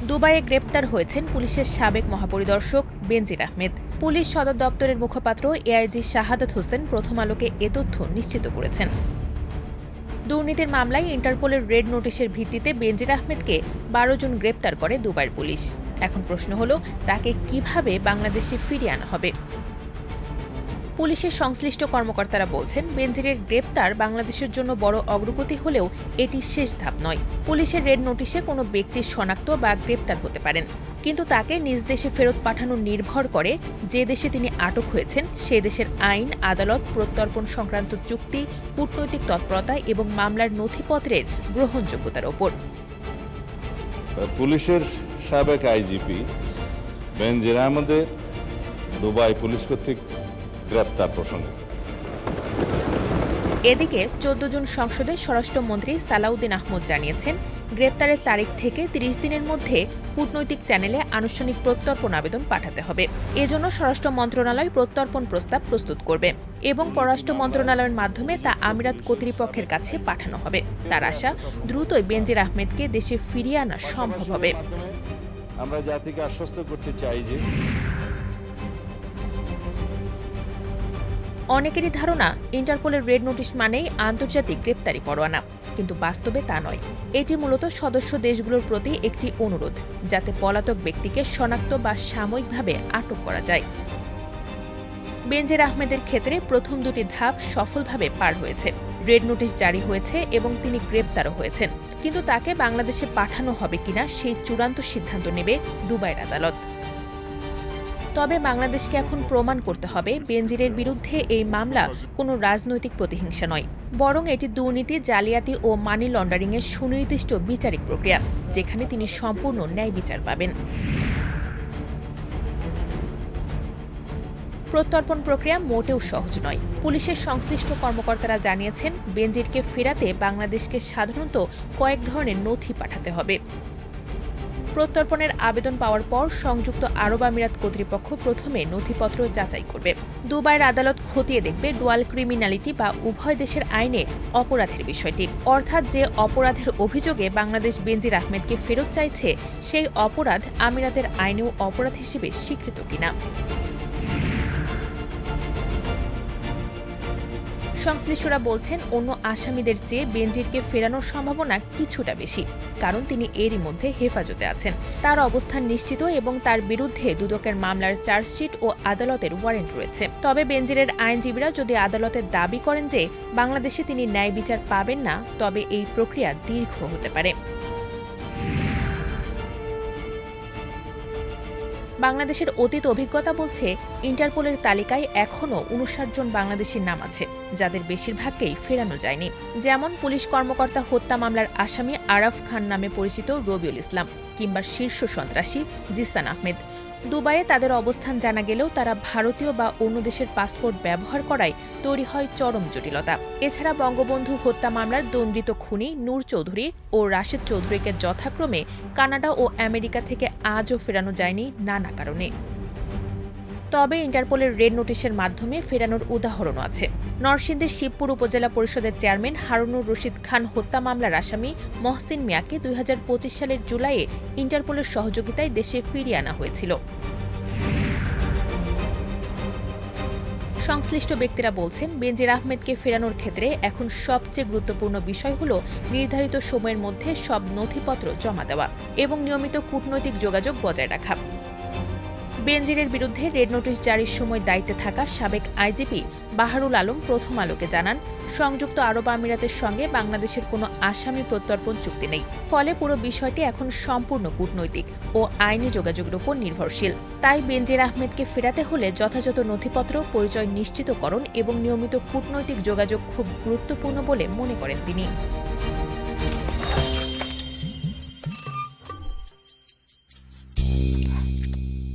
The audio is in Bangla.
দুবাইয়ে গ্রেপ্তার হয়েছেন পুলিশের সাবেক মহাপরিদর্শক বেনজির আহমেদ। পুলিশ সদর দপ্তরের মুখপাত্র এআইজি শাহাদাত হোসেন প্রথম আলোকে এ তথ্য নিশ্চিত করেছেন। দুর্নীতির মামলায় ইন্টারপোলের রেড নোটিশের ভিত্তিতে বেনজির আহমেদকে ১২ জন গ্রেপ্তার করে দুবাইয়ের পুলিশ। এখন প্রশ্ন হলো, তাকে কিভাবে বাংলাদেশে ফিরিয়ে আনা হবে? পুলিশের সংশ্লিষ্ট কর্মকর্তারা বলছেন, বেনজিরের গ্রেপ্তার বাংলাদেশের জন্য বড় অগ্রগতি হলেও এটি শেষ ধাপ নয়। পুলিশের রেড নোটিশে কোনো ব্যক্তির শনাক্ত বা গ্রেপ্তার হতে পারেন, কিন্তু তাকে নিজ দেশে ফেরত পাঠানো নির্ভর করে যে দেশে তিনি আটক হয়েছেন সে দেশের আইন, আদালত, প্রত্যর্পণ সংক্রান্ত চুক্তি, কূটনৈতিক তৎপরতা এবং মামলার নথিপত্রের গ্রহণযোগ্যতার ওপর। পুলিশের সাবেক আইজিপি বেনজির আহমেদের দুবাই পুলিশ কর্তৃক গ্রেপ্তার প্রসঙ্গে এদিকে ১৪ জুন সংসদে স্বরাষ্ট্রমন্ত্রী সালাউদ্দিন আহমদ জানিয়েছেন, গ্রেপ্তারের তারিখ থেকে ৩০ দিনের মধ্যে কূটনৈতিক চ্যানেলে আনুষ্ঠানিক প্রত্যর্পণ আবেদন পাঠাতে হবে। এজন্য স্বরাষ্ট্র মন্ত্রণালয় প্রত্যর্পণ প্রস্তাব প্রস্তুত করবে এবং পররাষ্ট্র মন্ত্রণালয়ের মাধ্যমে তা আমিরাত কর্তৃপক্ষের কাছে পাঠানো হবে। তার আশা, দ্রুতই বেনজির আহমেদকে দেশে ফিরিয়ে আনা সম্ভব হবে। আমরা জাতিকে আশ্বস্ত করতে চাই যে অনেকেরই ধারণা ইন্টারপোলের রেড নোটিশ মানেই আন্তর্জাতিক গ্রেপ্তারি পরোয়ানা, কিন্তু বাস্তবে তা নয়। এটি মূলত সদস্য দেশগুলোর প্রতি একটি অনুরোধ, যাতে পলাতক ব্যক্তিকে শনাক্ত বা সাময়িকভাবে আটক করা যায়। বেনজির আহমেদের ক্ষেত্রে প্রথম দুটি ধাপ সফলভাবে পার হয়েছে। রেড নোটিশ জারি হয়েছে এবং তিনি গ্রেপ্তারও হয়েছেন, কিন্তু তাকে বাংলাদেশে পাঠানো হবে কিনা সেই চূড়ান্ত সিদ্ধান্ত নেবে দুবাইয়ের আদালত। তবে বাংলাদেশকে এখন প্রমাণ করতে হবে, বেনজিরের বিরুদ্ধে এই মামলা কোনো রাজনৈতিক প্রতিহিংসা নয়, বরং এটি দুর্নীতি, জালিয়াতি ও মানি লন্ডারিংয়ের সুনির্দিষ্ট বিচারিক প্রক্রিয়া, যেখানে তিনি সম্পূর্ণ ন্যায় বিচার পাবেন। প্রত্যর্পণ প্রক্রিয়া মোটেও সহজ নয়। পুলিশের সংশ্লিষ্ট কর্মকর্তারা জানিয়েছেন, বেনজিরকে ফেরাতে বাংলাদেশকে সাধারণত কয়েক ধরনের নথি পাঠাতে হবে। প্রত্যর্পণের আবেদন পাওয়ার পর সংযুক্ত আরব আমিরাত কর্তৃপক্ষ প্রথমে নথিপত্র যাচাই করবে। দুবাইয়ের আদালত খতিয়ে দেখবে ডুয়াল ক্রিমিনালিটি বা উভয় দেশের আইনে অপরাধের বিষয়টি, অর্থাৎ যে অপরাধের অভিযোগে বাংলাদেশ বেনজির আহমেদকে ফেরত চাইছে সেই অপরাধ আমিরাতের আইনেও অপরাধ হিসেবে স্বীকৃত কিনা। সংশ্লিষ্টরা বলছেন, অন্য আসামিদের চেয়ে বেনজিরকে ফেরানোর সম্ভাবনা কিছুটা বেশি, কারণ তিনি এরই মধ্যে হেফাজতে আছেন। তার অবস্থান নিশ্চিত এবং তার বিরুদ্ধে দুদকের মামলার চার্জশিট ও আদালতের ওয়ারেন্ট রয়েছে। তবে বেনজিরের আইনজীবীরা যদি আদালতে দাবি করেন যে বাংলাদেশে তিনি ন্যায় বিচার পাবেন না, তবে এই প্রক্রিয়া দীর্ঘ হতে পারে। বাংলাদেশের অতীত অভিজ্ঞতা বলছে, ইন্টারপোলের তালিকায় এখনও ৫৯ জন বাংলাদেশির নাম আছে, যাদের বেশিরভাগকেই ফেরানো যায়নি। যেমন পুলিশ কর্মকর্তা হত্যা মামলার আসামি আরাফ খান নামে পরিচিত রবিউল ইসলাম কিংবা শীর্ষ সন্ত্রাসী জিসান আহমেদ। দুবাইয়ে তাদের অবস্থান জানা গেলেও তারা ভারতীয় বা অন্য দেশের পাসপোর্ট ব্যবহার করায় তৈরি হয় চরম জটিলতা। এছাড়া বঙ্গবন্ধু হত্যা মামলার দণ্ডিত খুনি নূর চৌধুরী ও রাশেদ চৌধুরীকে যথাক্রমে কানাডা ও আমেরিকা থেকে আজও ফেরানো যায়নি নানা কারণে। তবে ইন্টারপোলের রেড নোটিশের মাধ্যমে ফেরানোর উদাহরণও আছে। নরসিংদীর শিবপুর উপজেলা পরিষদের চেয়ারম্যান হারুনুর রশিদ খান হত্যা মামলার আসামি মহসিন মিয়াকে ২০২৫ সালের জুলাইয়ে ইন্টারপোলের সহযোগিতায় দেশে ফিরিয়ে আনা হয়েছিল। সংশ্লিষ্ট ব্যক্তিরা বলছেন, বেনজির আহমেদকে ফেরানোর ক্ষেত্রে এখন সবচেয়ে গুরুত্বপূর্ণ বিষয় হল নির্ধারিত সময়ের মধ্যে সব নথিপত্র জমা দেওয়া এবং নিয়মিত কূটনৈতিক যোগাযোগ বজায় রাখা। বেনজিরের বিরুদ্ধে রেড নোটিশ জারির সময় দায়িত্বে থাকা সাবেক আইজিপি বাহারুল আলম প্রথম আলোকে জানান, সংযুক্ত আরব আমিরাতের সঙ্গে বাংলাদেশের কোনো আসামি প্রত্যর্পণ চুক্তি নেই। ফলে পুরো বিষয়টি এখন সম্পূর্ণ কূটনৈতিক ও আইনি যোগাযোগের উপর নির্ভরশীল। তাই বেনজির আহমেদকে ফেরাতে হলে যথাযথ নথিপত্র, পরিচয় নিশ্চিতকরণ এবং নিয়মিত কূটনৈতিক যোগাযোগ খুব গুরুত্বপূর্ণ বলে মনে করেন তিনি।